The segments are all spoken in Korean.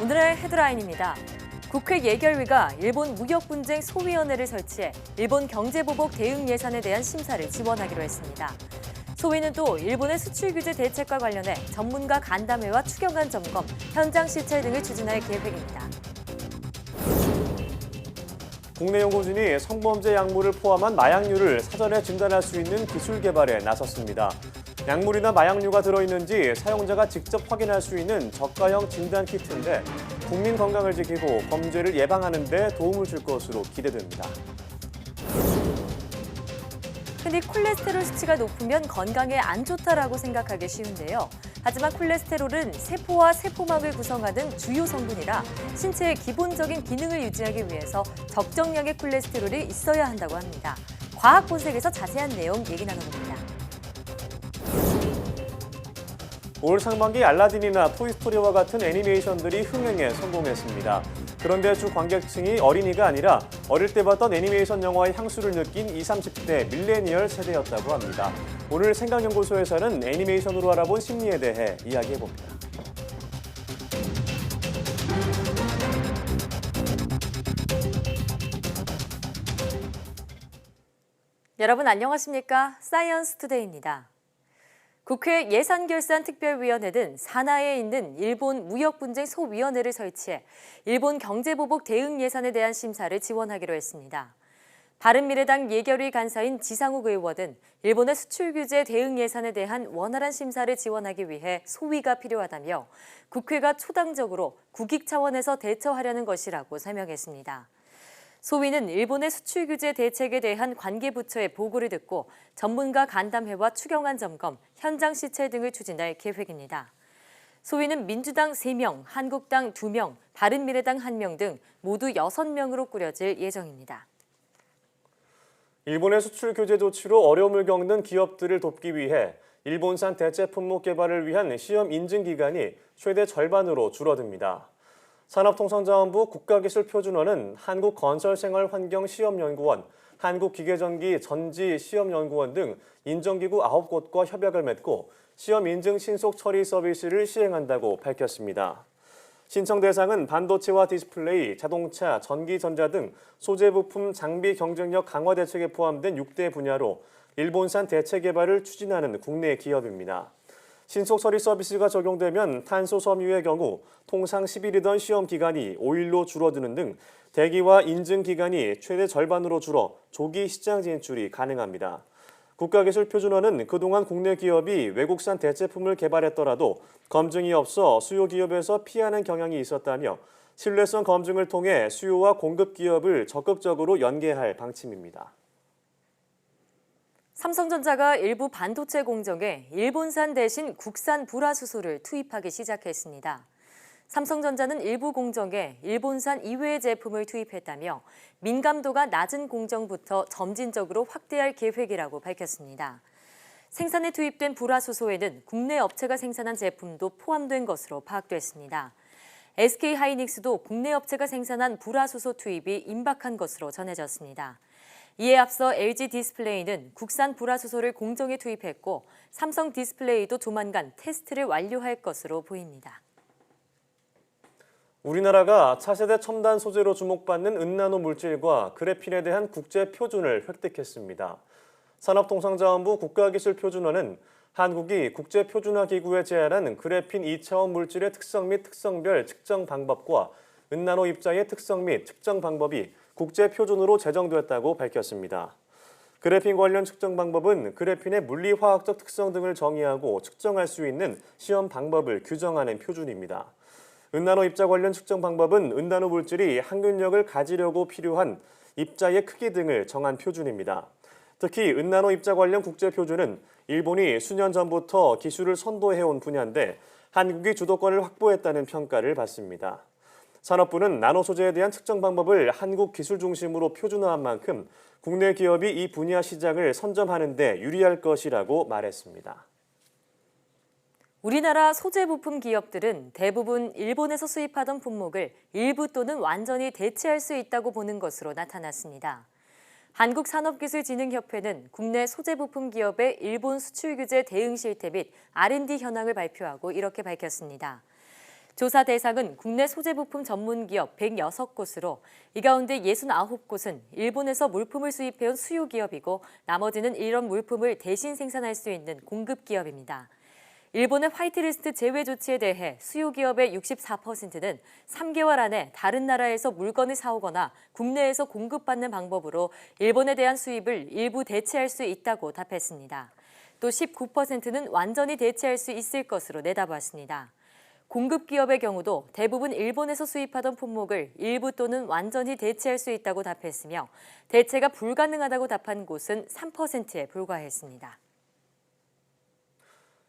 오늘의 헤드라인입니다. 국회 예결위가 일본 무역분쟁 소위원회를 설치해 일본 경제보복 대응 예산에 대한 심사를 지원하기로 했습니다. 소위는 또 일본의 수출 규제 대책과 관련해 전문가 간담회와 추경안 점검, 현장 실체 등을 추진할 계획입니다. 국내 연구진이 성범죄 약물을 포함한 마약류를 사전에 진단할 수 있는 기술 개발에 나섰습니다. 약물이나 마약류가 들어있는지 사용자가 직접 확인할 수 있는 저가형 진단 키트인데 국민 건강을 지키고 범죄를 예방하는 데 도움을 줄 것으로 기대됩니다. 흔히 콜레스테롤 수치가 높으면 건강에 안 좋다라고 생각하기 쉬운데요. 하지만 콜레스테롤은 세포와 세포막을 구성하는 주요 성분이라 신체의 기본적인 기능을 유지하기 위해서 적정량의 콜레스테롤이 있어야 한다고 합니다. 과학 본색에서 자세한 내용 얘기 나눠봅니다. 올 상반기 알라딘이나 토이스토리와 같은 애니메이션들이 흥행에 성공했습니다. 그런데 주 관객층이 어린이가 아니라 어릴 때 봤던 애니메이션 영화의 향수를 느낀 20, 30대 밀레니얼 세대였다고 합니다. 오늘 생각연구소에서는 애니메이션으로 알아본 심리에 대해 이야기해봅니다. 여러분 안녕하십니까? 사이언스 투데이입니다. 국회 예산결산특별위원회는 산하에 있는 일본 무역분쟁 소위원회를 설치해 일본 경제보복 대응 예산에 대한 심사를 지원하기로 했습니다. 바른미래당 예결위 간사인 지상욱 의원은 일본의 수출규제 대응 예산에 대한 원활한 심사를 지원하기 위해 소위가 필요하다며 국회가 초당적으로 국익 차원에서 대처하려는 것이라고 설명했습니다. 소위는 일본의 수출 규제 대책에 대한 관계 부처의 보고를 듣고 전문가 간담회와 추경안 점검, 현장 시찰 등을 추진할 계획입니다. 소위는 민주당 3명, 한국당 2명, 바른미래당 1명 등 모두 6명으로 꾸려질 예정입니다. 일본의 수출 규제 조치로 어려움을 겪는 기업들을 돕기 위해 일본산 대체 품목 개발을 위한 시험 인증 기간이 최대 절반으로 줄어듭니다. 산업통상자원부 국가기술표준원은 한국건설생활환경시험연구원, 한국기계전기 전지시험연구원 등 인정기구 9곳과 협약을 맺고 시험 인증 신속 처리 서비스를 시행한다고 밝혔습니다. 신청 대상은 반도체와 디스플레이, 자동차, 전기전자 등 소재 부품 장비 경쟁력 강화 대책에 포함된 6대 분야로 일본산 대체 개발을 추진하는 국내 기업입니다. 신속 처리 서비스가 적용되면 탄소 섬유의 경우 통상 10일이던 시험 기간이 5일로 줄어드는 등 대기와 인증 기간이 최대 절반으로 줄어 조기 시장 진출이 가능합니다. 국가기술표준원은 그동안 국내 기업이 외국산 대체품을 개발했더라도 검증이 없어 수요 기업에서 피하는 경향이 있었다며 신뢰성 검증을 통해 수요와 공급 기업을 적극적으로 연계할 방침입니다. 삼성전자가 일부 반도체 공정에 일본산 대신 국산 불화수소를 투입하기 시작했습니다. 삼성전자는 일부 공정에 일본산 이외의 제품을 투입했다며 민감도가 낮은 공정부터 점진적으로 확대할 계획이라고 밝혔습니다. 생산에 투입된 불화수소에는 국내 업체가 생산한 제품도 포함된 것으로 파악됐습니다. SK하이닉스도 국내 업체가 생산한 불화수소 투입이 임박한 것으로 전해졌습니다. 이에 앞서 LG디스플레이는 국산 불화수소를 공정에 투입했고 삼성디스플레이도 조만간 테스트를 완료할 것으로 보입니다. 우리나라가 차세대 첨단 소재로 주목받는 은나노 물질과 그래핀에 대한 국제 표준을 획득했습니다. 산업통상자원부 국가기술표준원은 한국이 국제표준화기구에 제안한 그래핀 2차원 물질의 특성 및 특성별 측정 방법과 은나노 입자의 특성 및 측정 방법이 국제 표준으로 제정됐다고 밝혔습니다. 그래핀 관련 측정 방법은 그래핀의 물리화학적 특성 등을 정의하고 측정할 수 있는 시험 방법을 규정하는 표준입니다. 은나노 입자 관련 측정 방법은 은나노 물질이 항균력을 가지려고 필요한 입자의 크기 등을 정한 표준입니다. 특히 은나노 입자 관련 국제 표준은 일본이 수년 전부터 기술을 선도해온 분야인데 한국이 주도권을 확보했다는 평가를 받습니다. 산업부는 나노 소재에 대한 측정 방법을 한국 기술 중심으로 표준화한 만큼 국내 기업이 이 분야 시장을 선점하는 데 유리할 것이라고 말했습니다. 우리나라 소재 부품 기업들은 대부분 일본에서 수입하던 품목을 일부 또는 완전히 대체할 수 있다고 보는 것으로 나타났습니다. 한국산업기술진흥협회는 국내 소재 부품 기업의 일본 수출 규제 대응 실태 및 R&D 현황을 발표하고 이렇게 밝혔습니다. 조사 대상은 국내 소재부품 전문기업 106곳으로 이 가운데 69곳은 일본에서 물품을 수입해온 수요기업이고 나머지는 이런 물품을 대신 생산할 수 있는 공급기업입니다. 일본의 화이트리스트 제외 조치에 대해 수요기업의 64%는 3개월 안에 다른 나라에서 물건을 사오거나 국내에서 공급받는 방법으로 일본에 대한 수입을 일부 대체할 수 있다고 답했습니다. 또 19%는 완전히 대체할 수 있을 것으로 내다봤습니다. 공급기업의 경우도 대부분 일본에서 수입하던 품목을 일부 또는 완전히 대체할 수 있다고 답했으며 대체가 불가능하다고 답한 곳은 3%에 불과했습니다.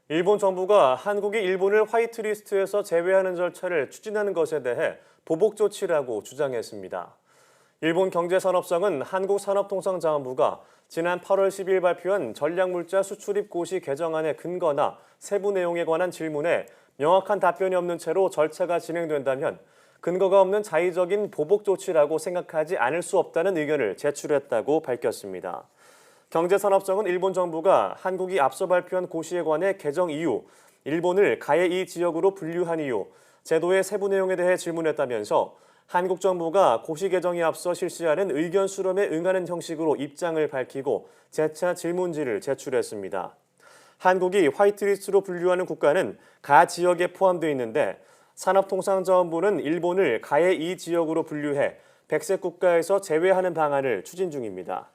일본 정부가 한국이 일본을 화이트리스트에서 제외하는 절차를 추진하는 것에 대해 보복 조치라고 주장했습니다. 일본 경제산업성은 한국산업통상자원부가 지난 8월 10일 발표한 전략물자 수출입 고시 개정안의 근거나 세부 내용에 관한 질문에 명확한 답변이 없는 채로 절차가 진행된다면 근거가 없는 자의적인 보복 조치라고 생각하지 않을 수 없다는 의견을 제출했다고 밝혔습니다. 경제산업성은 일본 정부가 한국이 앞서 발표한 고시에 관해 개정 이후 일본을 가해 이 지역으로 분류한 이후 제도의 세부 내용에 대해 질문했다면서 한국 정부가 고시 개정에 앞서 실시하는 의견 수렴에 응하는 형식으로 입장을 밝히고 재차 질문지를 제출했습니다. 한국이 화이트리스트로 분류하는 국가는 가 지역에 포함되어 있는데 산업통상자원부는 일본을 가해 이 지역으로 분류해 백색 국가에서 제외하는 방안을 추진 중입니다.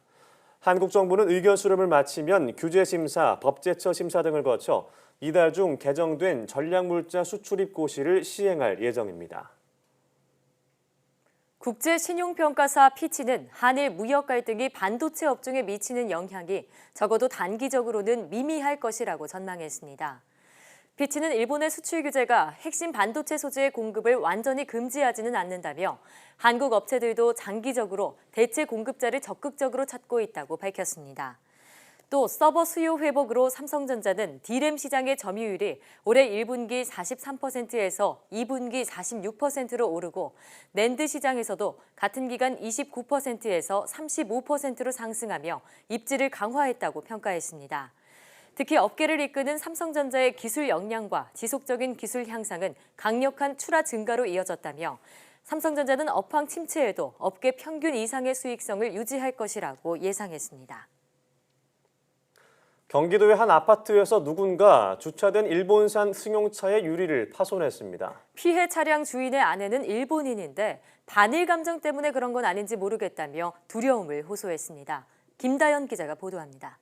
한국 정부는 의견 수렴을 마치면 규제심사, 법제처 심사 등을 거쳐 이달 중 개정된 전략물자 수출입 고시를 시행할 예정입니다. 국제신용평가사 피치는 한일 무역 갈등이 반도체 업종에 미치는 영향이 적어도 단기적으로는 미미할 것이라고 전망했습니다. 피치는 일본의 수출 규제가 핵심 반도체 소재의 공급을 완전히 금지하지는 않는다며 한국 업체들도 장기적으로 대체 공급자를 적극적으로 찾고 있다고 밝혔습니다. 또 서버 수요 회복으로 삼성전자는 D램 시장의 점유율이 올해 1분기 43%에서 2분기 46%로 오르고 낸드 시장에서도 같은 기간 29%에서 35%로 상승하며 입지를 강화했다고 평가했습니다. 특히 업계를 이끄는 삼성전자의 기술 역량과 지속적인 기술 향상은 강력한 출하 증가로 이어졌다며 삼성전자는 업황 침체에도 업계 평균 이상의 수익성을 유지할 것이라고 예상했습니다. 경기도의 한 아파트에서 누군가 주차된 일본산 승용차의 유리를 파손했습니다. 피해 차량 주인의 아내는 일본인인데 반일 감정 때문에 그런 건 아닌지 모르겠다며 두려움을 호소했습니다. 김다연 기자가 보도합니다.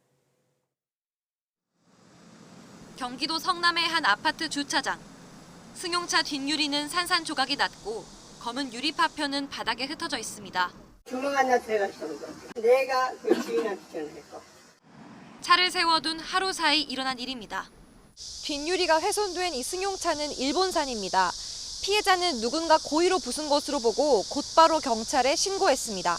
경기도 성남의 한 아파트 주차장. 승용차 뒷유리는 산산조각이 났고 검은 유리 파편은 바닥에 흩어져 있습니다. 조만간 나 들어갔던 거. 내가 그 주인한테 전화했고. 차를 세워둔 하루 사이 일어난 일입니다. 뒷유리가 훼손된 이 승용차는 일본산입니다. 피해자는 누군가 고의로 부순 것으로 보고 곧바로 경찰에 신고했습니다.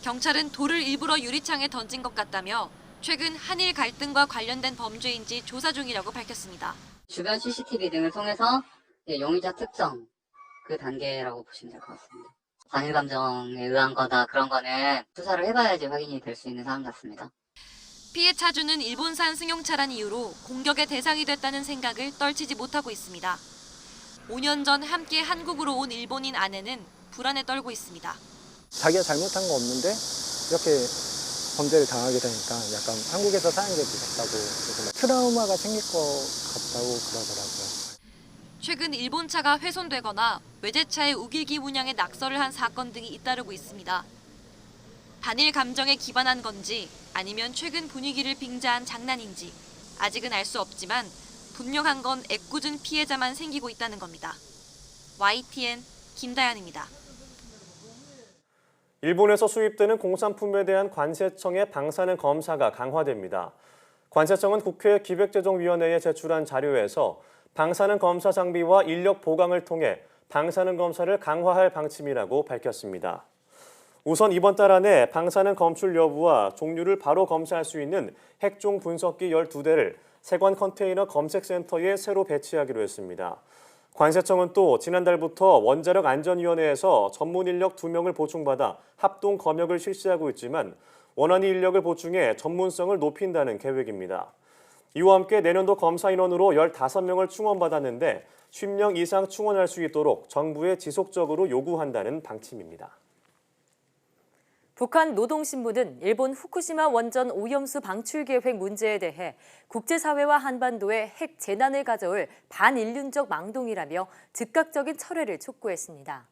경찰은 돌을 일부러 유리창에 던진 것 같다며 최근 한일 갈등과 관련된 범죄인지 조사 중이라고 밝혔습니다. 주변 CCTV 등을 통해서 용의자 특정 그 단계라고 보시면 될 것 같습니다. 반일 감정에 의한 거다 그런 거는 수사를 해봐야지 확인이 될 수 있는 사안 같습니다. 피해 차주는 일본산 승용차란 이유로 공격의 대상이 됐다는 생각을 떨치지 못하고 있습니다. 5년 전 함께 한국으로 온 일본인 아내는 불안에 떨고 있습니다. 자기가 잘못한 거 없는데 이렇게 범죄를 당하게 되니까 약간 한국에서 사는 게 무섭다고 그래서 트라우마가 생길 것 같다고 그러더라고요. 최근 일본 차가 훼손되거나 외제차의 우길기 운양에 낙서를 한 사건 등이 잇따르고 있습니다. 반일 감정에 기반한 건지 아니면 최근 분위기를 빙자한 장난인지 아직은 알 수 없지만 분명한 건 애꿎은 피해자만 생기고 있다는 겁니다. YTN 김다연입니다. 일본에서 수입되는 공산품에 대한 관세청의 방사능 검사가 강화됩니다. 관세청은 국회 기획재정위원회에 제출한 자료에서 방사능 검사 장비와 인력 보강을 통해 방사능 검사를 강화할 방침이라고 밝혔습니다. 우선 이번 달 안에 방사능 검출 여부와 종류를 바로 검사할 수 있는 핵종 분석기 12대를 세관 컨테이너 검색센터에 새로 배치하기로 했습니다. 관세청은 또 지난달부터 원자력 안전위원회에서 전문 인력 2명을 보충받아 합동 검역을 실시하고 있지만 원안위 인력을 보충해 전문성을 높인다는 계획입니다. 이와 함께 내년도 검사 인원으로 15명을 충원받았는데 10명 이상 충원할 수 있도록 정부에 지속적으로 요구한다는 방침입니다. 북한 노동신문은 일본 후쿠시마 원전 오염수 방출 계획 문제에 대해 국제사회와 한반도에 핵 재난을 가져올 반인륜적 망동이라며 즉각적인 철회를 촉구했습니다.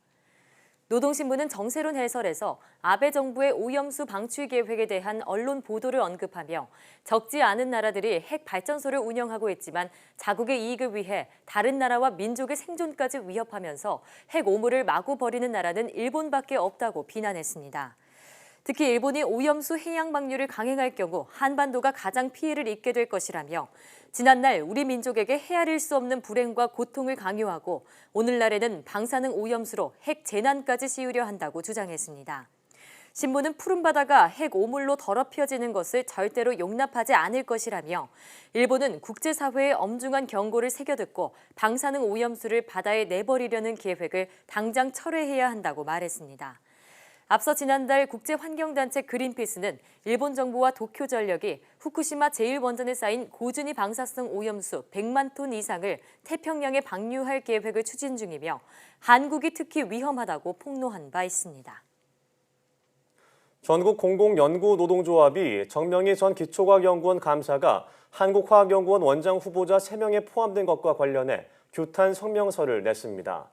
노동신문은 정세론 해설에서 아베 정부의 오염수 방출 계획에 대한 언론 보도를 언급하며 적지 않은 나라들이 핵 발전소를 운영하고 있지만 자국의 이익을 위해 다른 나라와 민족의 생존까지 위협하면서 핵 오물을 마구 버리는 나라는 일본밖에 없다고 비난했습니다. 특히 일본이 오염수 해양 방류를 강행할 경우 한반도가 가장 피해를 입게 될 것이라며 지난날 우리 민족에게 헤아릴 수 없는 불행과 고통을 강요하고 오늘날에는 방사능 오염수로 핵 재난까지 씌우려 한다고 주장했습니다. 신문은 푸른 바다가 핵 오물로 더럽혀지는 것을 절대로 용납하지 않을 것이라며 일본은 국제사회의 엄중한 경고를 새겨듣고 방사능 오염수를 바다에 내버리려는 계획을 당장 철회해야 한다고 말했습니다. 앞서 지난달 국제환경단체 그린피스는 일본 정부와 도쿄전력이 후쿠시마 제1원전에 쌓인 고준위 방사성 오염수 100만 톤 이상을 태평양에 방류할 계획을 추진 중이며 한국이 특히 위험하다고 폭로한 바 있습니다. 전국 공공연구노동조합이 정명희 전 기초과학연구원 감사가 한국화학연구원 원장 후보자 3명에 포함된 것과 관련해 규탄 성명서를 냈습니다.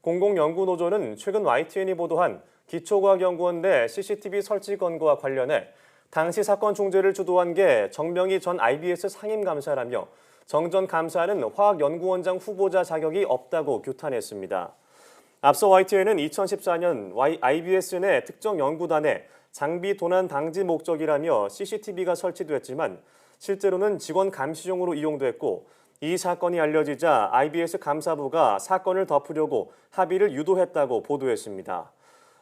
공공연구노조는 최근 YTN이 보도한 기초과학연구원 내 CCTV 설치 건과 관련해 당시 사건 중재를 주도한 게 정명희 전 IBS 상임감사라며 정 전 감사는 화학연구원장 후보자 자격이 없다고 규탄했습니다. 앞서 YTN은 2014년 IBS 내 특정 연구단에 장비 도난 방지 목적이라며 CCTV가 설치됐지만 실제로는 직원 감시용으로 이용됐고 이 사건이 알려지자 IBS 감사부가 사건을 덮으려고 합의를 유도했다고 보도했습니다.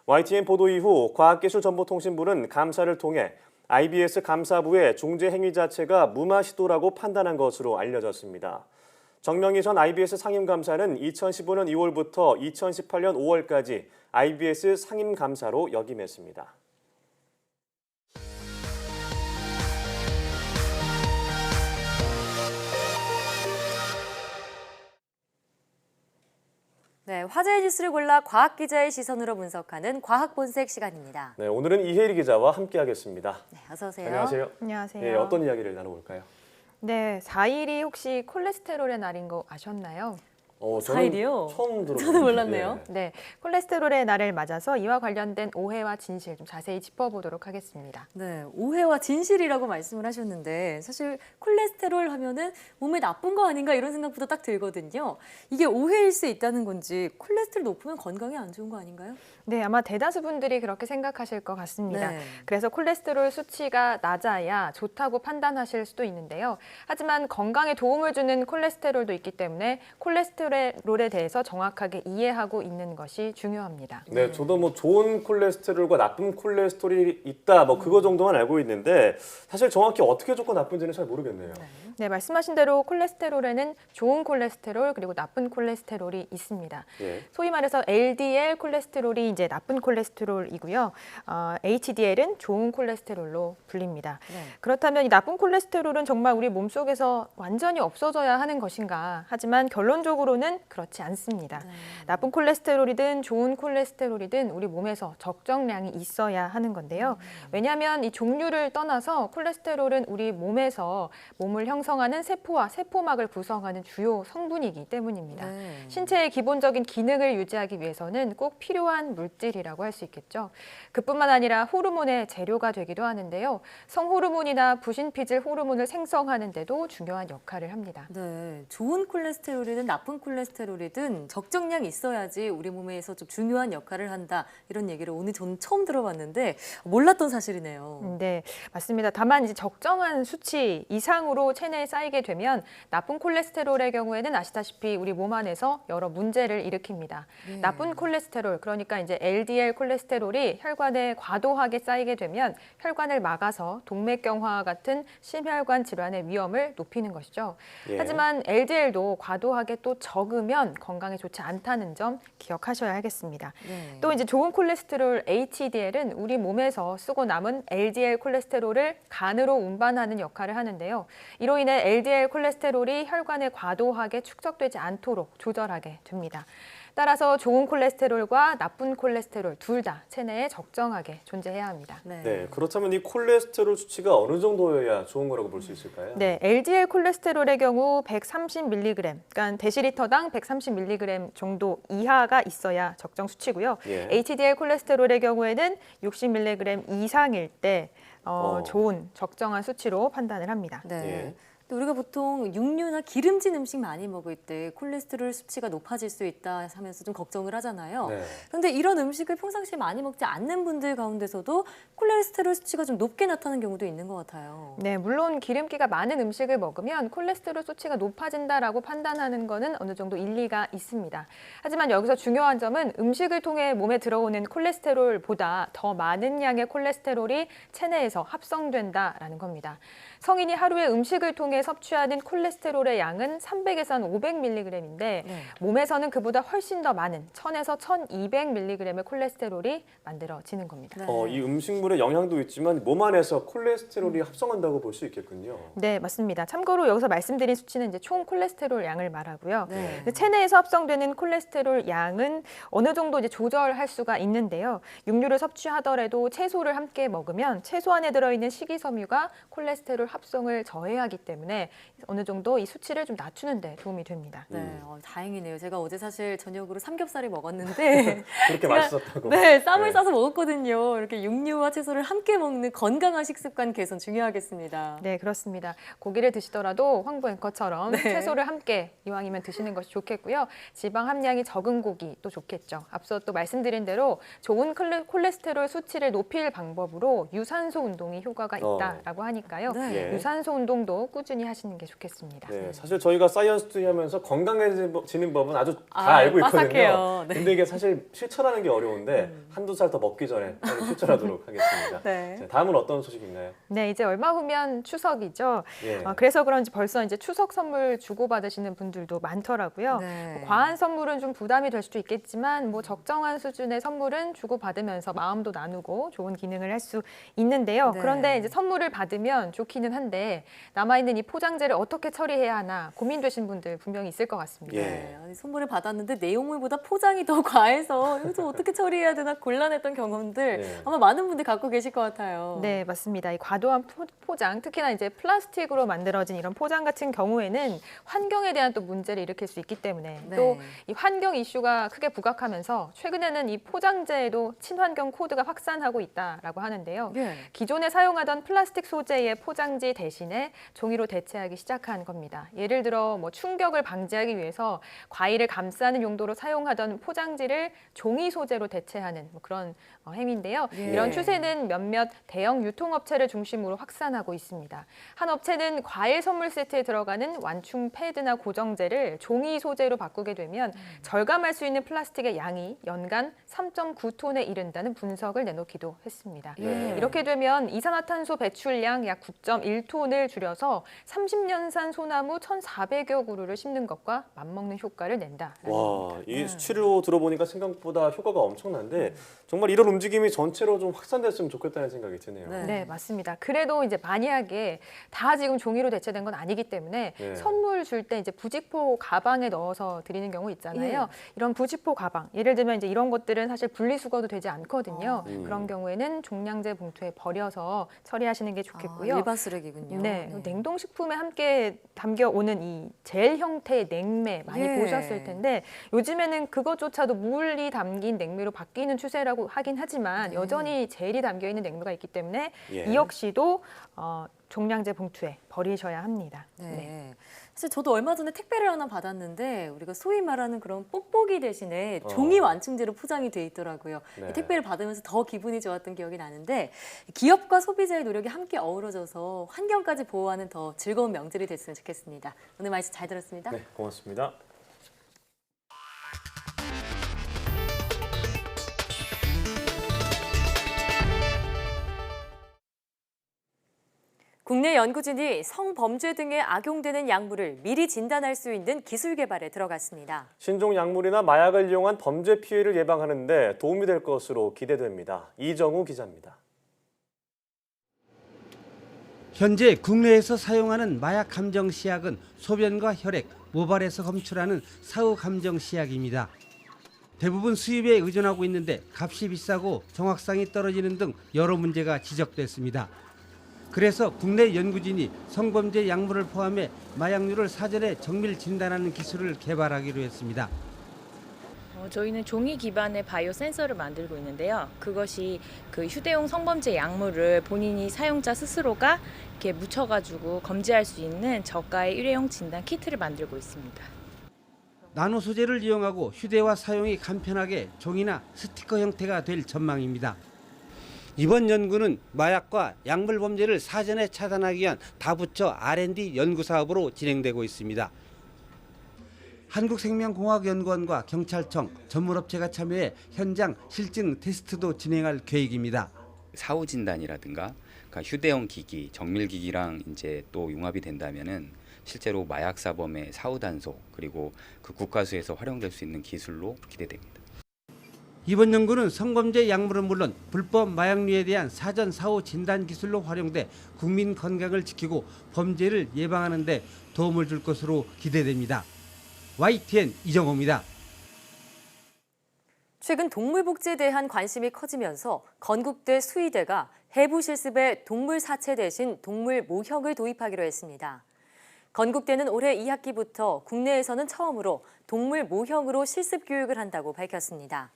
YTN 보도 이후 과학기술정보통신부는 감사를 통해 IBS 감사부의 중재 행위 자체가 무마 시도라고 판단한 것으로 알려졌습니다. 정명희 전 IBS 상임감사는 2015년 2월부터 2018년 5월까지 IBS 상임감사로 역임했습니다. 네, 화제의 뉴스를 골라 과학 기자의 시선으로 분석하는 과학 본색 시간입니다. 네, 오늘은 이혜리 기자와 함께하겠습니다. 네, 어서 오세요. 안녕하세요. 안녕하세요. 네, 어떤 이야기를 나눠볼까요? 네, 4일이 혹시 콜레스테롤의 날인 거 아셨나요? 저는 4일이요? 처음 들어봤는데. 저도 몰랐네요. 네, 콜레스테롤의 날을 맞아서 이와 관련된 오해와 진실 좀 자세히 짚어보도록 하겠습니다. 네, 오해와 진실이라고 말씀을 하셨는데 사실 콜레스테롤 하면은 몸에 나쁜 거 아닌가 이런 생각부터 딱 들거든요. 이게 오해일 수 있다는 건지 콜레스테롤 높으면 건강에 안 좋은 거 아닌가요? 네, 아마 대다수 분들이 그렇게 생각하실 것 같습니다. 네. 그래서 콜레스테롤 수치가 낮아야 좋다고 판단하실 수도 있는데요. 하지만 건강에 도움을 주는 콜레스테롤도 있기 때문에 콜레스테롤에 대해서 정확하게 이해하고 있는 것이 중요합니다. 네, 저도 뭐 좋은 콜레스테롤과 나쁜 콜레스테롤이 있다, 뭐 그거 정도만 알고 있는데 사실 정확히 어떻게 좋고 나쁜지는 잘 모르겠네요. 네, 말씀하신 대로 콜레스테롤에는 좋은 콜레스테롤 그리고 나쁜 콜레스테롤이 있습니다. 예. 소위 말해서 LDL 콜레스테롤이 이제 나쁜 콜레스테롤이고요. HDL은 좋은 콜레스테롤로 불립니다. 네. 그렇다면 이 나쁜 콜레스테롤은 정말 우리 몸속에서 완전히 없어져야 하는 것인가? 하지만 결론적으로는 그렇지 않습니다. 나쁜 콜레스테롤이든 좋은 콜레스테롤이든 우리 몸에서 적정량이 있어야 하는 건데요. 왜냐하면 이 종류를 떠나서 콜레스테롤은 우리 몸에서 몸을 형성하는 세포와 세포막을 구성하는 주요 성분이기 때문입니다. 네. 신체의 기본적인 기능을 유지하기 위해서는 꼭 필요한 물질이라고 할 수 있겠죠. 그뿐만 아니라 호르몬의 재료가 되기도 하는데요. 성호르몬이나 부신피질 호르몬을 생성하는 데도 중요한 역할을 합니다. 네, 좋은 콜레스테롤이든 나쁜 콜레스테롤이든 적정량 있어야지 우리 몸에서 좀 중요한 역할을 한다 이런 얘기를 오늘 저는 처음 들어봤는데 몰랐던 사실이네요. 네, 맞습니다. 다만 이제 적정한 수치 이상으로 체내에 쌓이게 되면 나쁜 콜레스테롤의 경우에는 아시다시피 우리 몸 안에서 여러 문제를 일으킵니다. 네. 나쁜 콜레스테롤, 그러니까 이제 LDL 콜레스테롤이 혈관에 과도하게 쌓이게 되면 혈관을 막아서 동맥경화와 같은 심혈관 질환의 위험을 높이는 것이죠. 예. 하지만 LDL도 과도하게 또 적으면 건강에 좋지 않다는 점 기억하셔야 하겠습니다. 네. 또 이제 좋은 콜레스테롤 HDL은 우리 몸에서 쓰고 남은 LDL 콜레스테롤을 간으로 운반하는 역할을 하는데요. 이로 인해 LDL 콜레스테롤이 혈관에 과도하게 축적되지 않도록 조절하게 됩니다. 따라서 좋은 콜레스테롤과 나쁜 콜레스테롤 둘 다 체내에 적정하게 존재해야 합니다. 네, 그렇다면 이 콜레스테롤 수치가 어느 정도여야 좋은 거라고 볼 수 있을까요? 네, LDL 콜레스테롤의 경우 130mg, 그러니까 데시리터당 130mg 정도 이하가 있어야 적정 수치고요. 예. HDL 콜레스테롤의 경우에는 60mg 이상일 때 좋은 적정한 수치로 판단을 합니다. 네. 예. 또 우리가 보통 육류나 기름진 음식 많이 먹을 때 콜레스테롤 수치가 높아질 수 있다 하면서 좀 걱정을 하잖아요. 네. 그런데 이런 음식을 평상시에 많이 먹지 않는 분들 가운데서도 콜레스테롤 수치가 좀 높게 나타나는 경우도 있는 것 같아요. 네, 물론 기름기가 많은 음식을 먹으면 콜레스테롤 수치가 높아진다라고 판단하는 것은 어느 정도 일리가 있습니다. 하지만 여기서 중요한 점은 음식을 통해 몸에 들어오는 콜레스테롤보다 더 많은 양의 콜레스테롤이 체내에서 합성된다라는 겁니다. 성인이 하루에 음식을 통해 섭취하는 콜레스테롤의 양은 300에서 한 500mg인데 네. 몸에서는 그보다 훨씬 더 많은 1000에서 1200mg의 콜레스테롤이 만들어지는 겁니다. 네. 이 음식물의 영향도 있지만 몸 안에서 콜레스테롤이 합성한다고 볼 수 있겠군요. 네, 맞습니다. 참고로 여기서 말씀드린 수치는 이제 총 콜레스테롤 양을 말하고요. 네. 체내에서 합성되는 콜레스테롤 양은 어느 정도 이제 조절할 수가 있는데요. 육류를 섭취하더라도 채소를 함께 먹으면 채소 안에 들어있는 식이섬유가 콜레스테롤 합성을 저해하기 때문에 어느 정도 이 수치를 좀 낮추는 데 도움이 됩니다. 네, 다행이네요. 제가 어제 사실 저녁으로 삼겹살을 먹었는데 그렇게 맛있었다고. 네, 쌈을 네. 싸서 먹었거든요. 이렇게 육류와 채소를 함께 먹는 건강한 식습관 개선 중요하겠습니다. 네, 그렇습니다. 고기를 드시더라도 황보 앵커처럼 네. 채소를 함께 이왕이면 드시는 것이 좋겠고요. 지방 함량이 적은 고기 또 좋겠죠. 앞서 또 말씀드린 대로 좋은 콜레스테롤 수치를 높일 방법으로 유산소 운동이 효과가 있다라고 하니까요. 네. 예. 유산소 운동도 꾸준히 하시는 게 좋겠습니다. 네, 사실 저희가 사이언스 투데이 하면서 건강해지는 법은 아주 다 알고 있거든요. 빠삭해요. 네. 근데 이게 사실 실천하는 게 어려운데 한두 살 더 먹기 전에 빨리 실천하도록 하겠습니다. 네. 자, 다음은 어떤 소식 있나요? 네, 이제 얼마 후면 추석이죠. 예. 그래서 그런지 벌써 이제 추석 선물 주고받으시는 분들도 많더라고요. 네. 과한 선물은 좀 부담이 될 수도 있겠지만 뭐 적정한 수준의 선물은 주고받으면서 마음도 나누고 좋은 기능을 할 수 있는데요. 네. 그런데 이제 선물을 받으면 좋기는 한데 남아있는 이 포장재를 어떻게 처리해야 하나 고민되신 분들 분명히 있을 것 같습니다. 예. 네, 아니, 선물을 받았는데 내용물보다 포장이 더 과해서 이거 좀 어떻게 처리해야 되나 곤란했던 경험들 네. 아마 많은 분들이 갖고 계실 것 같아요. 네, 맞습니다. 이 과도한 포장, 특히나 이제 플라스틱으로 만들어진 이런 포장 같은 경우에는 환경에 대한 또 문제를 일으킬 수 있기 때문에 네. 또 이 환경 이슈가 크게 부각하면서 최근에는 이 포장재에도 친환경 코드가 확산하고 있다라고 하는데요. 예. 기존에 사용하던 플라스틱 소재의 포장지 대신에 종이로 대체하기 시작한 겁니다. 예를 들어 뭐 충격을 방지하기 위해서 과일을 감싸는 용도로 사용하던 포장지를 종이 소재로 대체하는 뭐 그런 행위인데요. 예. 이런 추세는 몇몇 대형 유통업체를 중심으로 확산하고 있습니다. 한 업체는 과일 선물 세트에 들어가는 완충 패드나 고정제를 종이 소재로 바꾸게 되면 절감할 수 있는 플라스틱의 양이 연간 3.9톤에 이른다는 분석을 내놓기도 했습니다. 네. 이렇게 되면 이산화탄소 배출량 약 9.1톤을 줄여서 30년산 소나무 1,400여 그루를 심는 것과 맞먹는 효과를 낸다. 와, 이 수치로 들어보니까 생각보다 효과가 엄청난데 정말 이런 움직임이 전체로 좀 확산됐으면 좋겠다는 생각이 드네요. 네. 네, 맞습니다. 그래도 이제 만약에 다 지금 종이로 대체된 건 아니기 때문에 네. 선물 줄 때 이제 부직포 가방에 넣어서 드리는 경우 있잖아요. 이런 부직포 가방, 예를 들면 이제 이런 것들은 사실 분리수거도 되지 않거든요. 그런 경우에는 종량제 봉투에 버려서 처리하시는 게 좋겠고요. 일반 쓰레기군요. 네, 냉동식품에 함께 담겨오는 이 젤 형태의 냉매 많이 예. 보셨을 텐데 요즘에는 그것조차도 물이 담긴 냉매로 바뀌는 추세라고 하긴 하지만 여전히 젤이 담겨있는 냉매가 있기 때문에 예. 이 역시도 종량제 봉투에 버리셔야 합니다. 네. 사실 저도 얼마 전에 택배를 하나 받았는데 우리가 소위 말하는 그런 뽁뽁이 대신에 종이 완충제로 포장이 돼 있더라고요. 네. 이 택배를 받으면서 더 기분이 좋았던 기억이 나는데 기업과 소비자의 노력이 함께 어우러져서 환경까지 보호하는 더 즐거운 명절이 됐으면 좋겠습니다. 오늘 말씀 잘 들었습니다. 네, 고맙습니다. 국내 연구진이 성범죄 등에 악용되는 약물을 미리 진단할 수 있는 기술 개발에 들어갔습니다. 신종 약물이나 마약을 이용한 범죄 피해를 예방하는 데 도움이 될 것으로 기대됩니다. 이정우 기자입니다. 현재 국내에서 사용하는 마약 감정 시약은 소변과 혈액, 모발에서 검출하는 사후 감정 시약입니다. 대부분 수입에 의존하고 있는데 값이 비싸고 정확성이 떨어지는 등 여러 문제가 지적됐습니다. 그래서 국내 연구진이 성범죄 약물을 포함해 마약류를 사전에 정밀 진단하는 기술을 개발하기로 했습니다. 저희는 종이 기반의 바이오 센서를 만들고 있는데요. 그것이 그 휴대용 성범죄 약물을 본인이 사용자 스스로가 이렇게 묻혀가지고 검지할 수 있는 저가의 일회용 진단 키트를 만들고 있습니다. 나노 소재를 이용하고 휴대와 사용이 간편하게 종이나 스티커 형태가 될 전망입니다. 이번 연구는 마약과 약물 범죄를 사전에 차단하기 위한 다부처 R&D 연구 사업으로 진행되고 있습니다. 한국생명공학연구원과 경찰청, 전문업체가 참여해 현장 실증 테스트도 진행할 계획입니다. 사후 진단이라든가 그러니까 휴대용 기기, 정밀 기기랑 이제 또 융합이 된다면은 실제로 마약 사범의 사후 단속 그리고 그 국가수에서 활용될 수 있는 기술로 기대됩니다. 이번 연구는 성범죄 약물은 물론 불법 마약류에 대한 사전 사후 진단 기술로 활용돼 국민 건강을 지키고 범죄를 예방하는 데 도움을 줄 것으로 기대됩니다. YTN 이정호입니다. 최근 동물 복지에 대한 관심이 커지면서 건국대 수의대가 해부 실습에 동물 사체 대신 동물 모형을 도입하기로 했습니다. 건국대는 올해 2학기부터 국내에서는 처음으로 동물 모형으로 실습 교육을 한다고 밝혔습니다.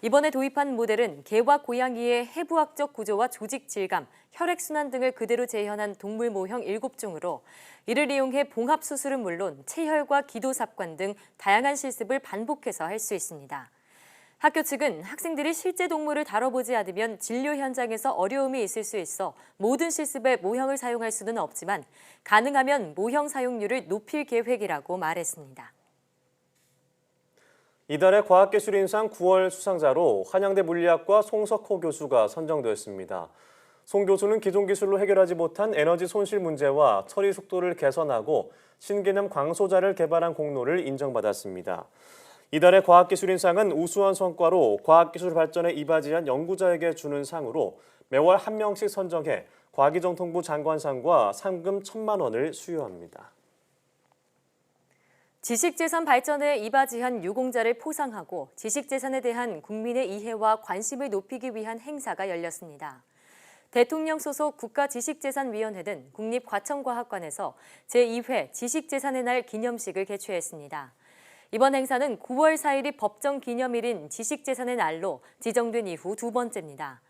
이번에 도입한 모델은 개와 고양이의 해부학적 구조와 조직 질감, 혈액순환 등을 그대로 재현한 동물 모형 7종으로 이를 이용해 봉합 수술은 물론 체혈과 기도삽관 등 다양한 실습을 반복해서 할 수 있습니다. 학교 측은 학생들이 실제 동물을 다뤄보지 않으면 진료 현장에서 어려움이 있을 수 있어 모든 실습에 모형을 사용할 수는 없지만 가능하면 모형 사용률을 높일 계획이라고 말했습니다. 이달의 과학기술인상 9월 수상자로 한양대 물리학과 송석호 교수가 선정되었습니다. 송 교수는 기존 기술로 해결하지 못한 에너지 손실 문제와 처리 속도를 개선하고 신개념 광소자를 개발한 공로를 인정받았습니다. 이달의 과학기술인상은 우수한 성과로 과학기술 발전에 이바지한 연구자에게 주는 상으로 매월 1명씩 선정해 과기정통부 장관상과 상금 1,000만 원을 수여합니다. 지식재산 발전에 이바지한 유공자를 포상하고 지식재산에 대한 국민의 이해와 관심을 높이기 위한 행사가 열렸습니다. 대통령 소속 국가지식재산위원회는 국립과천과학관에서 제2회 지식재산의 날 기념식을 개최했습니다. 이번 행사는 9월 4일이 법정 기념일인 지식재산의 날로 지정된 이후 두 번째입니다.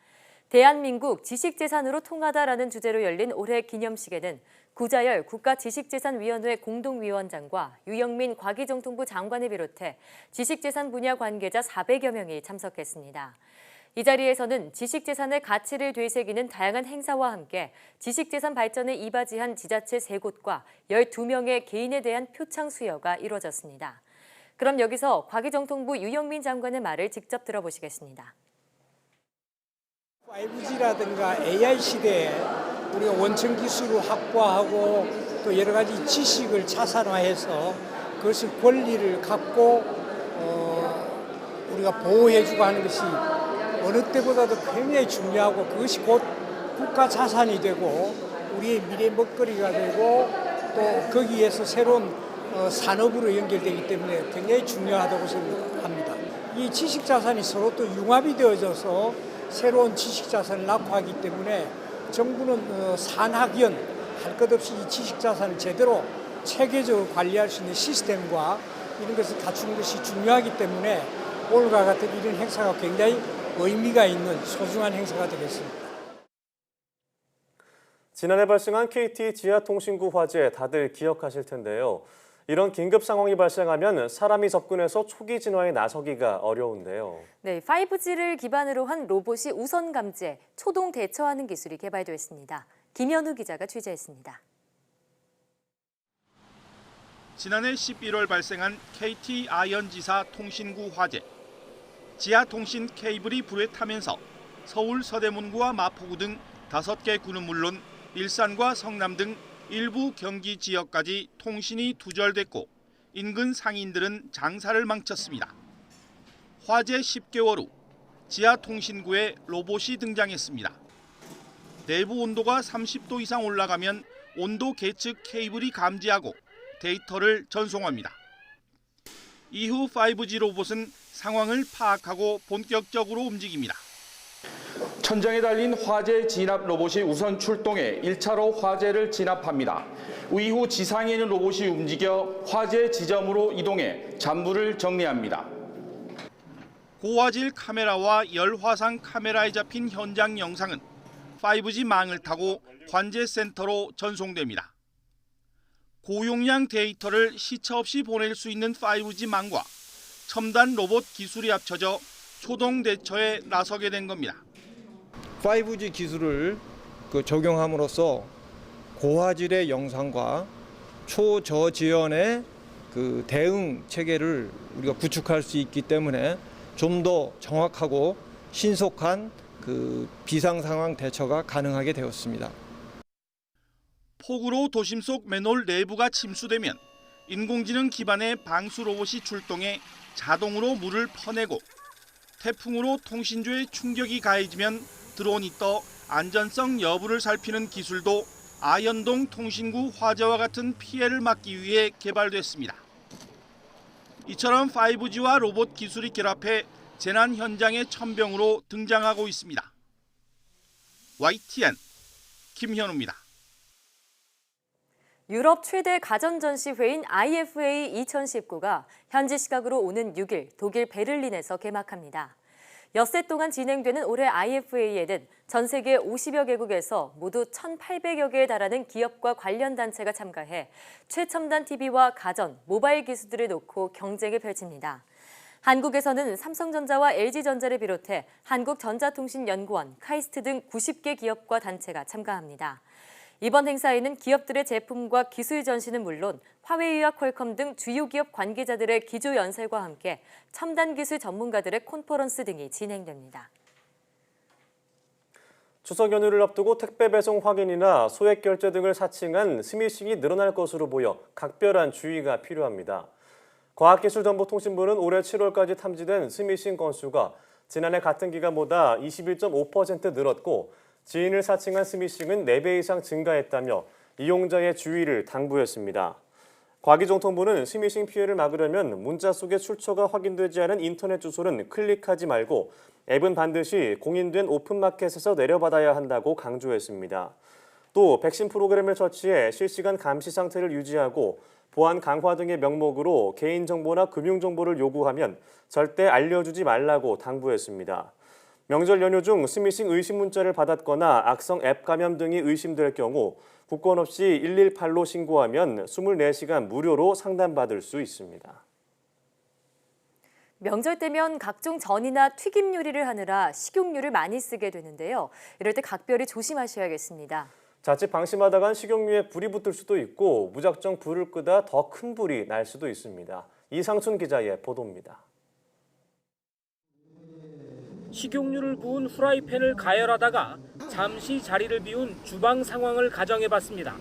대한민국 지식재산으로 통하다라는 주제로 열린 올해 기념식에는 구자열 국가지식재산위원회 공동위원장과 유영민 과기정통부 장관을 비롯해 지식재산 분야 관계자 400여 명이 참석했습니다. 이 자리에서는 지식재산의 가치를 되새기는 다양한 행사와 함께 지식재산 발전에 이바지한 지자체 3곳과 12명의 개인에 대한 표창 수여가 이루어졌습니다. 그럼 여기서 과기정통부 유영민 장관의 말을 직접 들어보시겠습니다. 5G라든가 AI 시대에 우리가 원천 기술을 확보하고 또 여러 가지 지식을 자산화해서 그것을 권리를 갖고 우리가 보호해주고 하는 것이 어느 때보다도 굉장히 중요하고 그것이 곧 국가 자산이 되고 우리의 미래 먹거리가 되고 또 거기에서 새로운 산업으로 연결되기 때문에 굉장히 중요하다고 생각합니다. 이 지식자산이 서로 또 융합이 되어져서 새로운 지식자산을 낙후하기 때문에 정부는 산학연 할 것 없이 이 지식자산을 제대로 체계적으로 관리할 수 있는 시스템과 이런 것을 갖추는 것이 중요하기 때문에 오늘과 같은 이런 행사가 굉장히 의미가 있는 소중한 행사가 되겠습니다. 지난해 발생한 KT 지하통신구 화재 다들 기억하실 텐데요. 이런 긴급 상황이 발생하면 사람이 접근해서 초기 진화에 나서기가 어려운데요. 네, 5G를 기반으로 한 로봇이 우선 감지해 초동 대처하는 기술이 개발됐습니다. 김현우 기자가 취재했습니다. 지난해 11월 발생한 KT 아현지사 통신구 화재. 지하통신 케이블이 불에 타면서 서울 서대문구와 마포구 등 5개 구는 물론 일산과 성남 등 일부 경기 지역까지 통신이 두절됐고 인근 상인들은 장사를 망쳤습니다. 화재 10개월 후 지하통신구에 로봇이 등장했습니다. 내부 온도가 30도 이상 올라가면 온도 계측 케이블이 감지하고 데이터를 전송합니다. 이후 5G 로봇은 상황을 파악하고 본격적으로 움직입니다. 천장에 달린 화재 진압 로봇이 우선 출동해 1차로 화재를 진압합니다. 이후 지상에 있는 로봇이 움직여 화재 지점으로 이동해 잔불을 정리합니다. 고화질 카메라와 열화상 카메라에 잡힌 현장 영상은 5G 망을 타고 관제센터로 전송됩니다. 고용량 데이터를 시차 없이 보낼 수 있는 5G 망과 첨단 로봇 기술이 합쳐져 초동 대처에 나서게 된 겁니다. 5G 기술을 적용함으로써 고화질의 영상과 초저지연의 대응 체계를 우리가 구축할 수 있기 때문에 좀 더 정확하고 신속한 비상 상황 대처가 가능하게 되었습니다. 폭우로 도심 속 맨홀 내부가 침수되면 인공지능 기반의 방수 로봇이 출동해 자동으로 물을 퍼내고 태풍으로 통신조에 충격이 가해지면 드론이 떠 안전성 여부를 살피는 기술도 아현동 통신구 화재와 같은 피해를 막기 위해 개발됐습니다. 이처럼 5G와 로봇 기술이 결합해 재난 현장의 천병으로 등장하고 있습니다. YTN 김현우입니다. 유럽 최대 가전전시회인 IFA 2019가 현지 시각으로 오는 6일 독일 베를린에서 개막합니다. 엿새 동안 진행되는 올해 IFA에는 전 세계 50여 개국에서 모두 1,800여 개에 달하는 기업과 관련 단체가 참가해 최첨단 TV와 가전, 모바일 기술들을 놓고 경쟁을 펼칩니다. 한국에서는 삼성전자와 LG전자를 비롯해 한국전자통신연구원, 카이스트 등 90개 기업과 단체가 참가합니다. 이번 행사에는 기업들의 제품과 기술 전시는 물론 화웨이와 퀄컴 등 주요 기업 관계자들의 기조 연설과 함께 첨단 기술 전문가들의 콘퍼런스 등이 진행됩니다. 추석 연휴를 앞두고 택배 배송 확인이나 소액 결제 등을 사칭한 스미싱이 늘어날 것으로 보여 각별한 주의가 필요합니다. 과학기술정보통신부는 올해 7월까지 탐지된 스미싱 건수가 지난해 같은 기간보다 21.5% 늘었고 지인을 사칭한 스미싱은 4배 이상 증가했다며 이용자의 주의를 당부했습니다. 과기정통부는 스미싱 피해를 막으려면 문자 속에 출처가 확인되지 않은 인터넷 주소는 클릭하지 말고 앱은 반드시 공인된 오픈마켓에서 내려받아야 한다고 강조했습니다. 또 백신 프로그램을 설치해 실시간 감시 상태를 유지하고 보안 강화 등의 명목으로 개인정보나 금융정보를 요구하면 절대 알려주지 말라고 당부했습니다. 명절 연휴 중 스미싱 의심 문자를 받았거나 악성 앱 감염 등이 의심될 경우 국권 없이 118로 신고하면 24시간 무료로 상담받을 수 있습니다. 명절 때면 각종 전이나 튀김 요리를 하느라 식용유를 많이 쓰게 되는데요. 이럴 때 각별히 조심하셔야겠습니다. 자칫 방심하다간 식용유에 불이 붙을 수도 있고 무작정 불을 끄다 더 큰 불이 날 수도 있습니다. 이상춘 기자의 보도입니다. 식용유를 부은 후라이팬을 가열하다가 잠시 자리를 비운 주방 상황을 가정해봤습니다.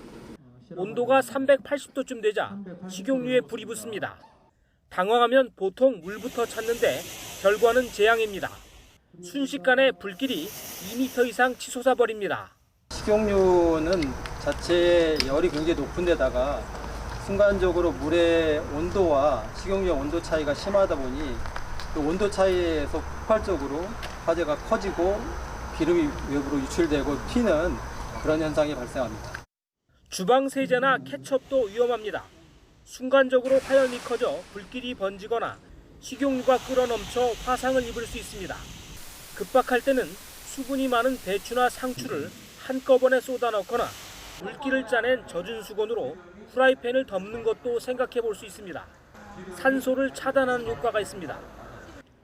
온도가 380도쯤 되자 식용유에 불이 붙습니다. 당황하면 보통 물부터 찾는데 결과는 재앙입니다. 순식간에 불길이 2m 이상 치솟아버립니다. 식용유는 자체의 열이 굉장히 높은 데다가 순간적으로 물의 온도와 식용유의 온도 차이가 심하다 보니 그 온도 차이에서 폭발적으로 화재가 커지고 기름이 외부로 유출되고 튀는 그런 현상이 발생합니다. 주방 세제나 케첩도 위험합니다. 순간적으로 화염이 커져 불길이 번지거나 식용유가 끓어넘쳐 화상을 입을 수 있습니다. 급박할 때는 수분이 많은 배추나 상추를 한꺼번에 쏟아넣거나 물기를 짜낸 젖은 수건으로 후라이팬을 덮는 것도 생각해 볼 수 있습니다. 산소를 차단하는 효과가 있습니다.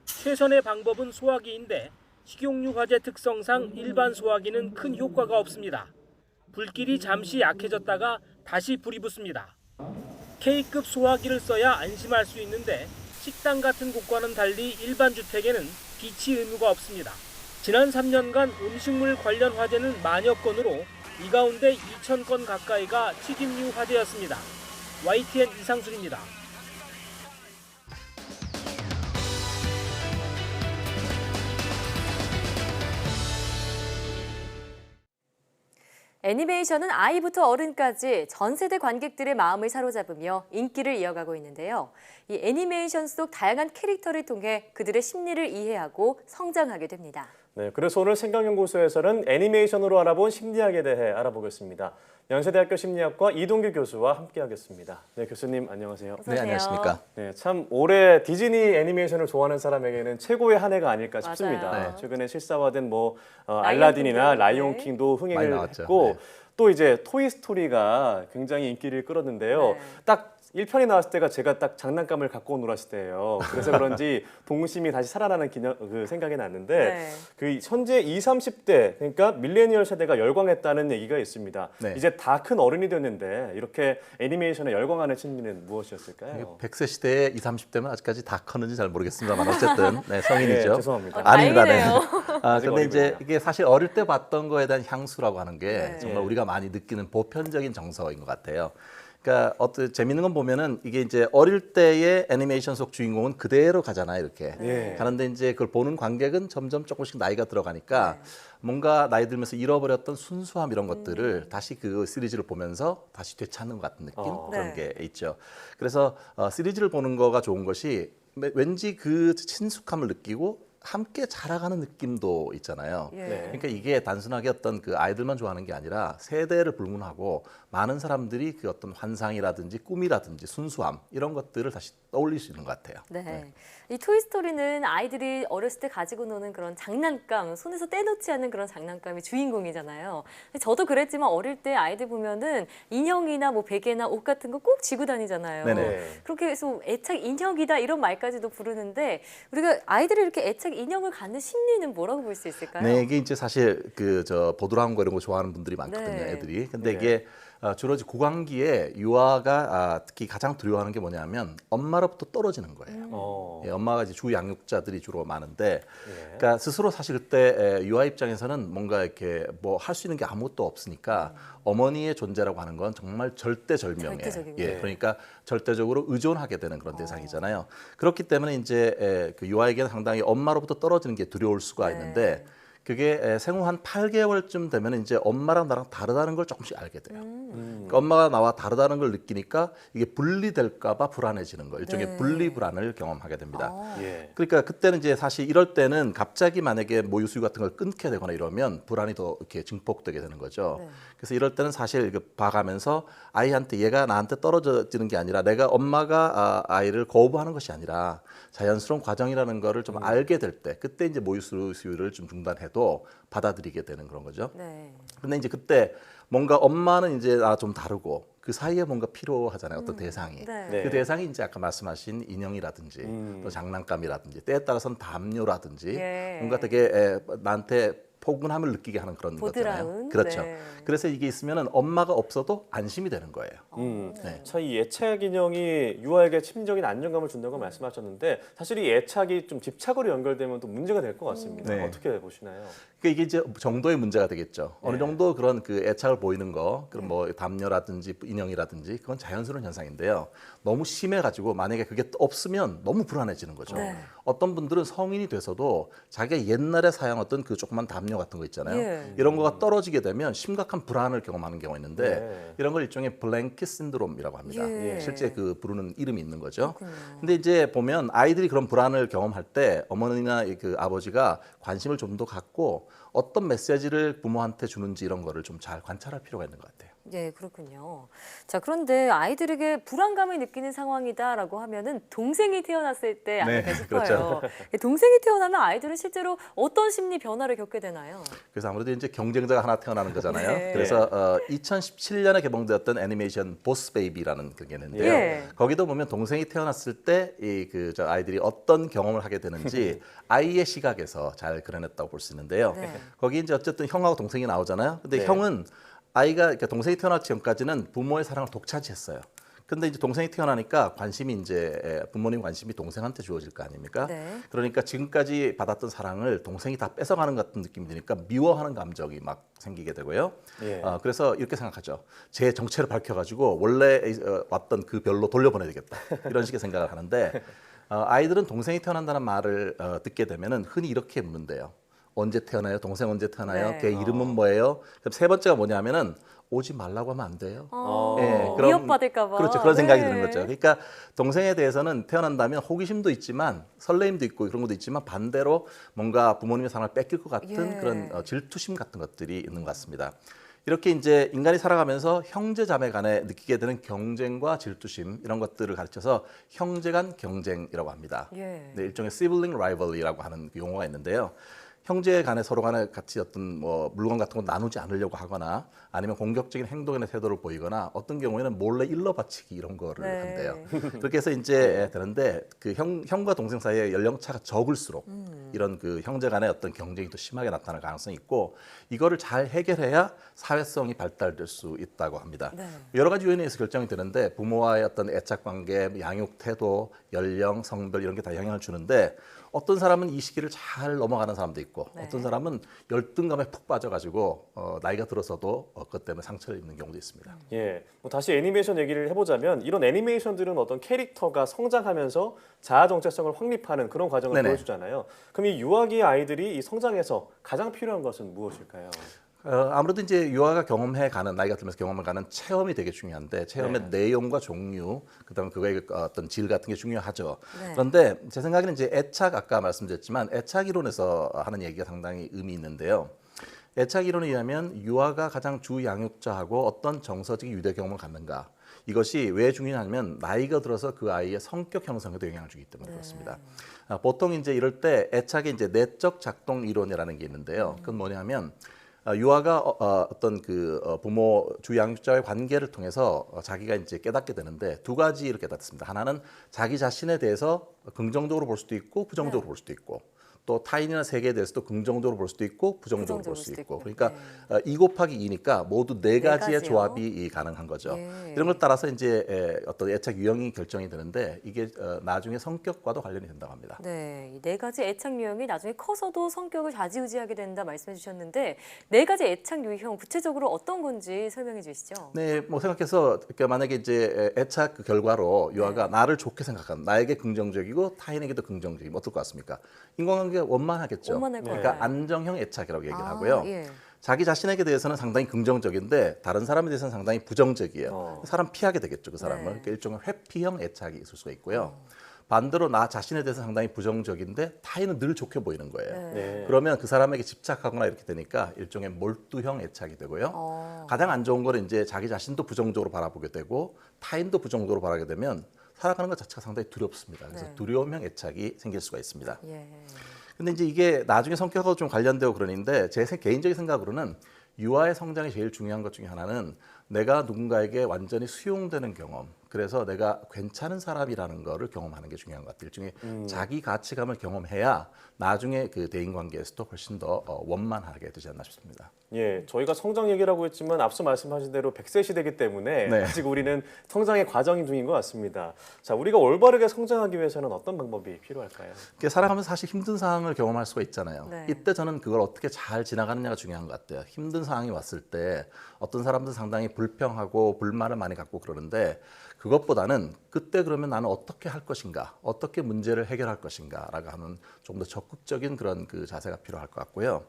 최선의 방법은 소화기인데 식용유 화재 특성상 일반 소화기는 큰 효과가 없습니다. 불길이 잠시 약해졌다가 다시 불이 붙습니다. K급 소화기를 써야 안심할 수 있는데 식당 같은 곳과는 달리 일반 주택에는 비치 의무가 없습니다. 지난 3년간 음식물 관련 화재는 만여 건으로 이 가운데 2,000건 가까이가 튀김류 화재였습니다. YTN 이상순입니다. 애니메이션은 아이부터 어른까지 전 세대 관객들의 마음을 사로잡으며 인기를 이어가고 있는데요. 이 애니메이션 속 다양한 캐릭터를 통해 그들의 심리를 이해하고 성장하게 됩니다. 네, 그래서 오늘 생각연구소에서는 애니메이션으로 알아본 심리학에 대해 알아보겠습니다. 연세대학교 심리학과 이동규 교수와 함께하겠습니다. 네, 교수님 안녕하세요. 네, 안녕하십니까. 네, 참 올해 디즈니 애니메이션을 좋아하는 사람에게는 최고의 한 해가 아닐까 싶습니다. 맞아요. 최근에 실사화된 알라딘이나 라이온킹도 흥행을 했고 또 이제 토이스토리가 굉장히 인기를 끌었는데요. 딱 1편이 나왔을 때가 제가 딱 장난감을 갖고 놀았을 때예요. 그래서 그런지 동심이 다시 살아나는 생각이 났는데 그 현재 20, 30대 그러니까 밀레니얼 세대가 열광했다는 얘기가 있습니다. 이제 다 큰 어른이 됐는데 이렇게 애니메이션에 열광하는 심리는 무엇이었을까요? 100세 시대의 20, 30대면 아직까지 다 컸는지 잘 모르겠습니다만 어쨌든 성인이죠. 네, 죄송합니다. 아닙니다. 네. 근데 이제 이게 사실 어릴 때 봤던 거에 대한 향수라고 하는 게 정말 우리가 많이 느끼는 보편적인 정서인 것 같아요. 그러니까 재밌는 건 보면은 이게 이제 어릴 때의 애니메이션 속 주인공은 그대로 가잖아요, 이렇게. 가는데 이제 그걸 보는 관객은 점점 조금씩 나이가 들어가니까 뭔가 나이 들면서 잃어버렸던 순수함 이런 것들을 다시 그 시리즈를 보면서 다시 되찾는 것 같은 느낌 그런 게 있죠. 그래서 시리즈를 보는 거가 좋은 것이 왠지 그 친숙함을 느끼고 함께 자라가는 느낌도 있잖아요. 그러니까 이게 단순하게 어떤 그 아이들만 좋아하는 게 아니라 세대를 불문하고 많은 사람들이 그 어떤 환상이라든지 꿈이라든지 순수함 이런 것들을 다시 떠올릴 수 있는 것 같아요. 이 토이스토리는 아이들이 어렸을 때 가지고 노는 그런 장난감, 손에서 떼놓지 않는 그런 장난감이 주인공이잖아요. 저도 그랬지만 어릴 때 아이들 보면은 인형이나 베개나 옷 같은 거 꼭 쥐고 다니잖아요. 그렇게 해서 애착 인형이다 이런 말까지도 부르는데 우리가 아이들이 이렇게 애착 인형을 갖는 심리는 뭐라고 볼 수 있을까요? 네, 이게 이제 사실 보드라운 거 이런 거 좋아하는 분들이 많거든요, 애들이. 근데 이게 주로 고강기에 유아가 특히 가장 두려워하는 게 뭐냐면 엄마로부터 떨어지는 거예요. 엄마가 이제 주 양육자들이 주로 많은데, 그러니까 스스로 사실 그때 유아 입장에서는 뭔가 이렇게 할 수 있는 게 아무것도 없으니까 어머니의 존재라고 하는 건 정말 절대절명에, 그러니까 절대적으로 의존하게 되는 그런 대상이잖아요. 그렇기 때문에 이제 그 유아에게는 상당히 엄마로부터 떨어지는 게 두려울 수가 있는데. 그게 생후 한 8개월쯤 되면 이제 엄마랑 나랑 다르다는 걸 조금씩 알게 돼요. 그러니까 엄마가 나와 다르다는 걸 느끼니까 이게 분리될까 봐 불안해지는 거예요. 일종의 분리불안을 경험하게 됩니다. 그러니까 그때는 이제 사실 이럴 때는 갑자기 만약에 모유수유 같은 걸 끊게 되거나 이러면 불안이 더 이렇게 증폭되게 되는 거죠. 그래서 이럴 때는 사실 봐가면서 아이한테 얘가 나한테 떨어지는 게 아니라 내가 엄마가 아이를 거부하는 것이 아니라 자연스러운 과정이라는 거를 좀 알게 될 때 그때 이제 모유수유를 좀 중단해도 받아들이게 되는 그런 거죠. 근데 이제 그때 뭔가 엄마는 이제 좀 다르고 그 사이에 뭔가 필요하잖아요. 어떤 대상이. 그 대상이 이제 아까 말씀하신 인형이라든지 또 장난감이라든지 때에 따라서는 담요라든지 뭔가 되게 나한테 포근함을 느끼게 하는 그런 거잖아요. 그렇죠. 그래서 이게 있으면은 엄마가 없어도 안심이 되는 거예요. 이 애착 인형이 유아에게 심리적인 안정감을 준다고 말씀하셨는데 사실 이 애착이 좀 집착으로 연결되면 또 문제가 될 것 같습니다. 어떻게 보시나요? 그러니까 이게 이제 정도의 문제가 되겠죠. 어느 정도 그런 그 애착을 보이는 거, 그런 담요라든지 인형이라든지 그건 자연스러운 현상인데요. 너무 심해가지고 만약에 그게 없으면 너무 불안해지는 거죠. 어떤 분들은 성인이 돼서도 자기가 옛날에 사용했던 그 조그만 담요 같은 거 있잖아요. 이런 거가 떨어지게 되면 심각한 불안을 경험하는 경우가 있는데 이런 걸 일종의 블랭킷 신드롬이라고 합니다. 실제 그 부르는 이름이 있는 거죠. 근데 이제 보면 아이들이 그런 불안을 경험할 때 어머니나 그 아버지가 관심을 좀 더 갖고 어떤 메시지를 부모한테 주는지 이런 거를 좀 잘 관찰할 필요가 있는 것 같아요. 네, 그렇군요. 자, 그런데 아이들에게 불안감을 느끼는 상황이다라고 하면은 동생이 태어났을 때 아닐까 싶어요. 그렇죠. 동생이 태어나면 아이들은 실제로 어떤 심리 변화를 겪게 되나요? 그래서 아무래도 이제 경쟁자가 하나 태어나는 거잖아요. 그래서 2017년에 개봉되었던 애니메이션 보스 베이비라는 그게 있는데요. 거기도 보면 동생이 태어났을 때 저 아이들이 어떤 경험을 하게 되는지 아이의 시각에서 잘 그려냈다고 볼 수 있는데요. 거기 이제 어쨌든 형하고 동생이 나오잖아요. 근데 형은 아이가 동생이 태어나기 전까지는 부모의 사랑을 독차지했어요. 근데 이제 동생이 태어나니까 관심이 이제 부모님 관심이 동생한테 주어질 거 아닙니까? 네. 그러니까 지금까지 받았던 사랑을 동생이 다 뺏어가는 것 같은 느낌이 드니까 미워하는 감정이 막 생기게 되고요. 예. 그래서 이렇게 생각하죠. 제 정체를 밝혀가지고 원래 왔던 그 별로 돌려보내야 되겠다. 이런 식의 생각을 하는데 아이들은 동생이 태어난다는 말을 듣게 되면은 흔히 이렇게 묻는데요. 언제 태어나요? 동생 언제 태어나요? 네. 걔 이름은 뭐예요? 그럼 세 번째가 뭐냐면은 오지 말라고 하면 안 돼요. 그럼 위협받을까 봐. 그렇죠. 그런 생각이 네. 드는 거죠. 그러니까 동생에 대해서는 태어난다면 호기심도 있지만 설레임도 있고 그런 것도 있지만 반대로 뭔가 부모님의 사랑을 뺏길 것 같은 그런 질투심 같은 것들이 있는 것 같습니다. 이렇게 이제 인간이 살아가면서 형제 자매 간에 느끼게 되는 경쟁과 질투심 이런 것들을 가르쳐서 형제 간 경쟁이라고 합니다. 네, 일종의 sibling rivalry라고 하는 그 용어가 있는데요. 형제 간에 서로 간에 같이 어떤 뭐 물건 같은 거 나누지 않으려고 하거나 아니면 공격적인 행동이나 태도를 보이거나 어떤 경우에는 몰래 일러 바치기 이런 거를 한대요. 그렇게 해서 이제 되는데 그 형과 동생 사이에 연령차가 적을수록 이런 그 형제 간의 어떤 경쟁이 더 심하게 나타날 가능성이 있고 이거를 잘 해결해야 사회성이 발달될 수 있다고 합니다. 여러 가지 요인에 의해서 결정이 되는데 부모와의 어떤 애착 관계, 양육 태도, 연령, 성별 이런 게 다 영향을 주는데 어떤 사람은 이 시기를 잘 넘어가는 사람도 있고 어떤 사람은 열등감에 푹 빠져가지고 나이가 들어서도 그것 때문에 상처를 입는 경우도 있습니다. 예, 뭐 다시 애니메이션 얘기를 해보자면 이런 애니메이션들은 어떤 캐릭터가 성장하면서 자아 정체성을 확립하는 그런 과정을 보여주잖아요. 그럼 이 유아기 아이들이 이 성장에서 가장 필요한 것은 무엇일까요? 아무래도 이제 유아가 경험해가는 나이가 들면서 경험해가는 체험이 되게 중요한데 체험의 내용과 종류, 그다음에 그거의 어떤 질 같은 게 중요하죠. 그런데 제 생각에는 이제 애착 아까 말씀드렸지만 애착 이론에서 하는 얘기가 상당히 의미 있는데요. 애착 이론에 의하면 유아가 가장 주 양육자하고 어떤 정서적인 유대 경험을 갖는가. 이것이 왜 중요하냐면 나이가 들어서 그 아이의 성격 형성에도 영향을 주기 때문에 그렇습니다. 보통 이제 이럴 때 애착의 이제 내적 작동 이론이라는 게 있는데요. 그건 뭐냐면 유아가 어떤 그 부모 주 양육자의 관계를 통해서 자기가 이제 깨닫게 되는데 두 가지를 깨닫습니다. 하나는 자기 자신에 대해서 긍정적으로 볼 수도 있고 부정적으로 볼 수도 있고 또 타인이나 세계에 대해서도 긍정적으로 볼 수도 있고 부정적으로 볼 수도 있고 그러니까 2 곱하기 2니까 모두 네 가지의 조합이 가능한 거죠. 이런 걸 따라서 이제 어떤 애착 유형이 결정이 되는데 이게 나중에 성격과도 관련이 된다고 합니다. 네, 이 네 가지 애착 유형이 나중에 커서도 성격을 좌지우지하게 된다 말씀해 주셨는데 네 가지 애착 유형 구체적으로 어떤 건지 설명해 주시죠. 네, 뭐 생각해서 그러니까 만약에 이제 애착 그 결과로 유아가 나를 좋게 생각하는 나에게 긍정적이고 타인에게도 긍정적이면 어떨 것 같습니까? 인간관계 원만하겠죠. 그러니까 안정형 애착이라고 얘기를 하고요. 자기 자신에게 대해서는 상당히 긍정적인데 다른 사람에 대해서는 상당히 부정적이에요. 사람 피하게 되겠죠, 그 사람을. 그러니까 일종의 회피형 애착이 있을 수가 있고요. 반대로 나 자신에 대해서 상당히 부정적인데 타인은 늘 좋게 보이는 거예요. 그러면 그 사람에게 집착하거나 이렇게 되니까 일종의 몰두형 애착이 되고요. 가장 안 좋은 거는 이제 자기 자신도 부정적으로 바라보게 되고 타인도 부정적으로 바라게 되면 살아가는 것 자체가 상당히 두렵습니다. 그래서 두려움형 애착이 생길 수가 있습니다. 근데 이제 이게 나중에 성격하고 좀 관련되고 그러는데 제 개인적인 생각으로는 유아의 성장이 제일 중요한 것 중에 하나는 내가 누군가에게 완전히 수용되는 경험. 그래서 내가 괜찮은 사람이라는 거를 경험하는 게 중요한 것 같아요. 일종의 자기 가치감을 경험해야 나중에 그 대인 관계에서도 훨씬 더 원만하게 되지 않나 싶습니다. 예, 저희가 성장 얘기라고 했지만 앞서 말씀하신 대로 100세 시대이기 때문에 아직 우리는 성장의 과정 중인 것 같습니다. 자, 우리가 올바르게 성장하기 위해서는 어떤 방법이 필요할까요? 살아가면서 사실 힘든 상황을 경험할 수가 있잖아요. 이때 저는 그걸 어떻게 잘 지나가느냐가 중요한 것 같아요. 힘든 상황이 왔을 때 어떤 사람들은 상당히 불평하고 불만을 많이 갖고 그러는데 그것보다는 그때 그러면 나는 어떻게 할 것인가, 어떻게 문제를 해결할 것인가라고 하는 좀 더 적극적인 그런 그 자세가 필요할 것 같고요.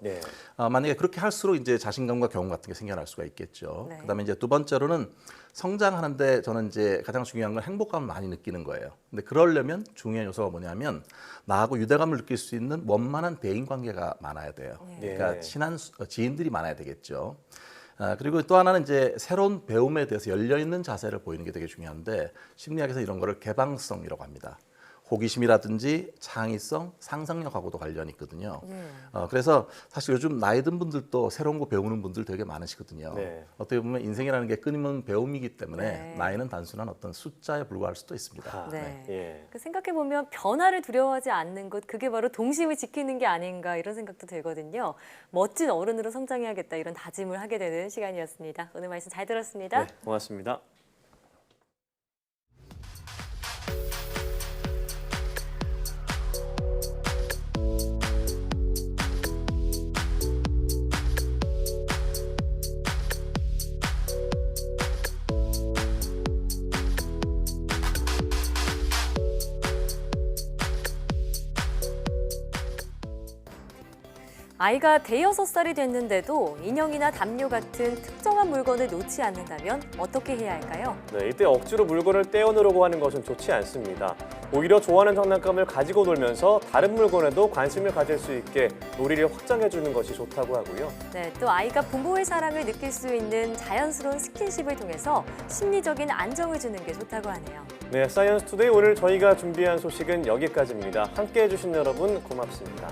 만약에 그렇게 할수록 이제 자신감과 경험 같은 게 생겨날 수가 있겠죠. 그다음에 이제 두 번째로는 성장하는데 저는 이제 가장 중요한 건 행복감을 많이 느끼는 거예요. 근데 그러려면 중요한 요소가 뭐냐면 나하고 유대감을 느낄 수 있는 원만한 대인 관계가 많아야 돼요. 그러니까 친한 지인들이 많아야 되겠죠. 그리고 또 하나는 이제 새로운 배움에 대해서 열려있는 자세를 보이는 게 되게 중요한데 심리학에서 이런 거를 개방성이라고 합니다. 호기심이라든지 창의성, 상상력하고도 관련이 있거든요. 그래서 사실 요즘 나이 든 분들도 새로운 거 배우는 분들 되게 많으시거든요. 어떻게 보면 인생이라는 게 끊임없는 배움이기 때문에 나이는 단순한 어떤 숫자에 불과할 수도 있습니다. 생각해보면 변화를 두려워하지 않는 것, 그게 바로 동심을 지키는 게 아닌가 이런 생각도 들거든요. 멋진 어른으로 성장해야겠다 이런 다짐을 하게 되는 시간이었습니다. 오늘 말씀 잘 들었습니다. 네, 고맙습니다. 아이가 대여섯 살이 됐는데도 인형이나 담요 같은 특정한 물건을 놓지 않는다면 어떻게 해야 할까요? 네, 이때 억지로 물건을 떼어놓으려고 하는 것은 좋지 않습니다. 오히려 좋아하는 장난감을 가지고 놀면서 다른 물건에도 관심을 가질 수 있게 놀이를 확장해 주는 것이 좋다고 하고요. 네, 또 아이가 부모의 사랑을 느낄 수 있는 자연스러운 스킨십을 통해서 심리적인 안정을 주는 게 좋다고 하네요. 네, 사이언스 투데이 오늘 저희가 준비한 소식은 여기까지입니다. 함께해 주신 여러분 고맙습니다.